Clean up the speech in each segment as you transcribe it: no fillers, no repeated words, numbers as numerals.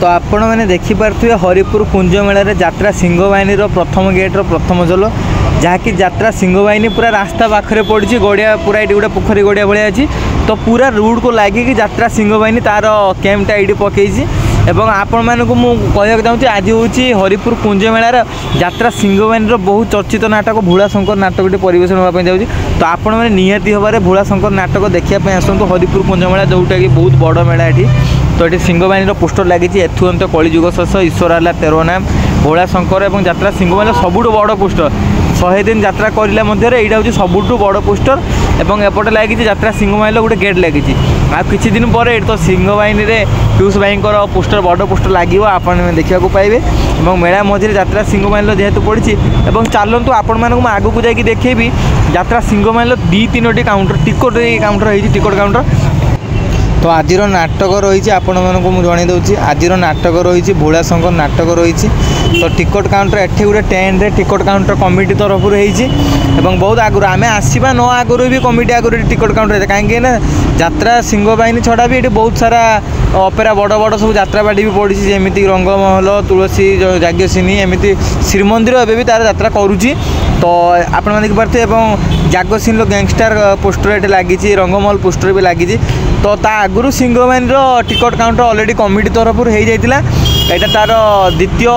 तो आपण मैंने देखिपे हरिपुर कुंज मेला यात्रा सिंहवाहिनी प्रथम गेट्र प्रथम झोल जहाँकि यात्रा सिंहवाहिनी पूरा रास्ता पाखे पड़ी गड़िया पूरा ये गोटे पोखरी गड़िया भाया अच्छी तो पूरा रूट को लगिक यात्रा सिंहवाहिनी तार कैंपटा ये पकई एवं आपण मानक मुझे चाहूँगी आज हूँ हरिपुर कुंज मेलार यात्रा सिंहवाहिनी बहुत चर्चित नाटक भोलाशंकर नाटक परिवेशन होगापी जाऊँगी तो आपण मैंने निहाती भाव भोलाशंकर नाटक देखापी आसतु हरिपुर कुंज मेला जोटा कि बहुत बड़ मेला ये तो ये सिंहवाहिनी पोस्टर लगी एथु अंत कलिजुग शेष ईश्वर आला 13 नाम भोलाशंकर और यात्रा सिंहवाहिनी सबुठ बड़ पोस्टर 100 दिन यात्रा करला मध्य यहाँ हूँ सबुठ बड़ पोस्टर एवं एपटे लगी यात्रा सिंहवाहिनी गोटे गेट लगी आ किछि दिन पर ये तो सिंहवाहिनी पीयूष भाई पोस्टर बड़ पोस्टर लगे आपण देखा पाइबे और मेला मझे यात्रा सिंहवाहिनी जेहेतु पड़ी और चलतु आपण मानक आगू को जाकि देखेबी यात्रा सिंहवाहिनी 2-3टी काउंटर टिकट काउंटर है टिकट काउंटर तो आज नाटक रही आपण मानक जन दूसरी आज नाटक रही भोलाशंकर नाटक रही तो टिकट काउंटर एठी गोटे टेंट रे टिकट काउंटर कमिटी तरफ बहुत आगुरी आम आसवा न आगुरी भी कमिटी आगुरी टिकट काउंटर कहीं यात्रा सिंहवाहिनी छड़ा भी ये बहुत सारा अपेरा बड़ बड़ सब यात्रापाटी भी पड़ी जमीती रंगमहल तुलसी जाग्यसिनी एमती श्रीमंदिर एवं भी तार यात्रा करुच्ची तो आपण मैंने देखिपे जागसिन गैंगस्टार पोस्टर ये लगी रंगमहल पोस्टर भी लगी तो ता आगुरी Sinhavahini ticket counter already committee तरफ हो जाता यहाँ तार द्वितीय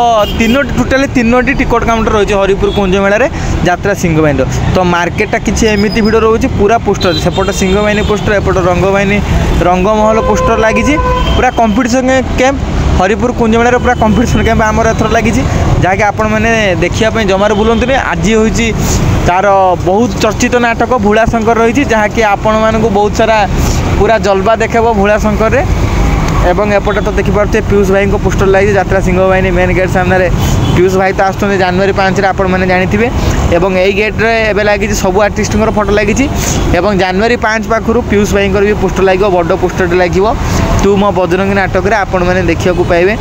टोटाली 3टी टिकट काउंटर रही है हरिपुर कुंज मेला यात्रा सिंहवाहिनी तो मार्केटा किसी एमती भिड़ रोचे पूरा पोस्टर सेपटे सिंहवाहिनी पोस्टर एपटे रंगमहल पोस्टर लगी पूरा कंपिटिशन कैंप हरिपुर कुंज मेला पूरा कंपिटिशन कैंप आमर एथर लगी जहाँकि आपण मैंने देखापी जमार बुलां आज हूँ तार बहुत चर्चित नाटक भोलाशंकर रही जहाँकि आपण मानक बहुत सारा पूरा जलवा देखेब भोलाशंकर रे एवं एपटे तो देखिपे पीयूष भाई को पोस्टर लगी यात्रा सिंहवाहिनी मेन गेट सामने पीयूष भाई तो आसुँच जनवरी 5 आपण मैंने जानिथिबे एवं यही गेट्रे एवं लगी सब आर्टिस्ट फोटो लगी जनवरी 5 पाखु पीयूष भाई भी पोस्टर लगे बड़ पोस्टर लगे तू मो बजरंगी नाटक रे आपण मैंने देखा पाइबे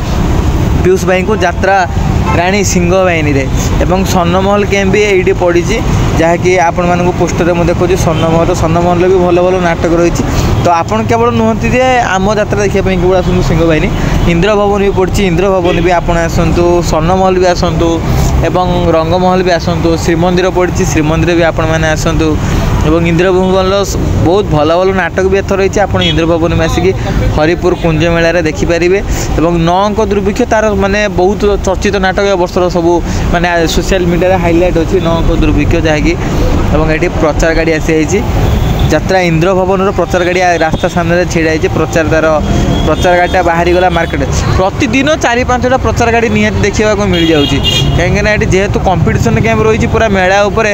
पीयूष भाई को यात्रा राणी सिंहवाहिनी रे एवं स्वर्णमहल कैंप भी ये पड़ी जहाँकि आपण मानक पोस्टर में देखो स्वर्णमहल भी भल भल नाटक रही तो आपन केवल नुहति जे आम यात्रा देखापी केवल आसतु सिंहवाहिनी इंद्र भवन भी पड़ी इंद्र भवन भी आपण आसतु स्वर्णमहल भी आसतु एवं रंगमहल भी आसतु श्रीमंदिर पड़ी श्रीमंदिर भी आपण मैंने आसतु एवं इंद्र भवन बहुत भल भल नाटक भी एथर रही आप इंद्र भवन में आसिक हरिपुर कुंज मेला देखिपारे और नौक दुर्भिक्ष तार माने बहुत चर्चित नाटक वर्षर सब माने सोशल मीडिया हाइलाइट अच्छी नौक दुर्भिक्ष जहाँकि ये प्रचार गाड़ी आसी यात्रा इंद्र भवन प्रचार गाड़ी रास्ता सामने छिड़ा प्रचार तार प्रचार गाड़ीटा बाहरी गला मार्केट प्रतिदिन 4-5टा प्रचार गाड़ी निहाती देखा मिल जाऊँगी कहीं ये जेहेतु कंपिटिशन कैंप रही पूरा मेला उपर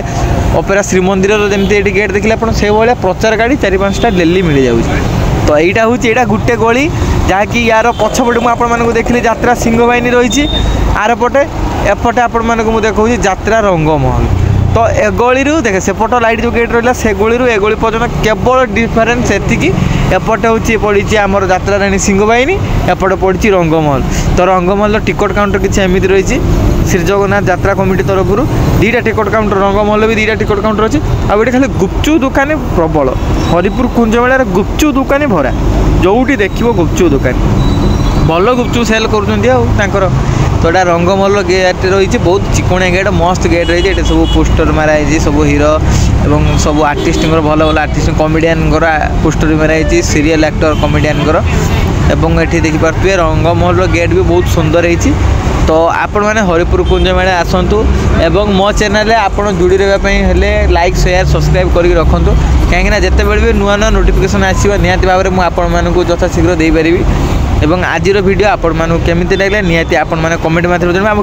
अपेरा श्रीमंदिर जमी ये गेट देखिए आप से भाया प्रचार गाड़ी 4-5टा डेली मिल जाऊँगी तो यहाँ हूँ यहाँ गोटे गली जहाँकि यार पछपटे मुझे देखिए यात्रा सिंहवाहिनी रही आर पटे एपटे आपण मानक देखा यात्रा रंगमहल तो ए गली देखे सेपट लाइट जो गेट रहा से गली ए गली पर्यटन केवल डिफरेन्स एति एपटे हूँ पड़ी आमर यात्रा राणी सिंहवाहिनी एपटे पड़ी रंगमहल तो रंगमहल टिकट काउंटर किसी एमती रही श्री जगन्नाथ यात्रा कमिटी तरफ 2टा टिकट काउंटर रंगमहल भी 2टा टिकट काउंटर अच्छी आ खाली गुपचुप दुकानी प्रबल हरिपुर कुंज मेला गुपचुप दुकानी भरा जोटी देखो गुपचुप दुकानी भल गुपचुप सेल कर तो यहाँ रंगमहल गेट रही बहुत चिकोणिया गेट मस्त गेट रही है सब पोस्टर माराई सब हीरो एवं सब आर्टिस्ट भल भल आर्टिस्ट कमेडियन पोस्टर भी माराई सीरियल एक्टर कमेडियन एवं ये देखिपे रंगमहल गेट भी बहुत सुंदर है तो आपण मैंने हरिपुर कुंज मेला आसतु एवं मो चैनल आपड़ जोड़ी रही लाइक शेयर सब्सक्राइब करके रखुँ कहीं जिते भी नुआ नुआ नोटिफिकेशन आसो निहाती भाव में मुझे यथाशीघ्र देपारि एवं आज वीडियो आपण मानक केमिति लागला निहाती आपण माने कमेंट माध्यम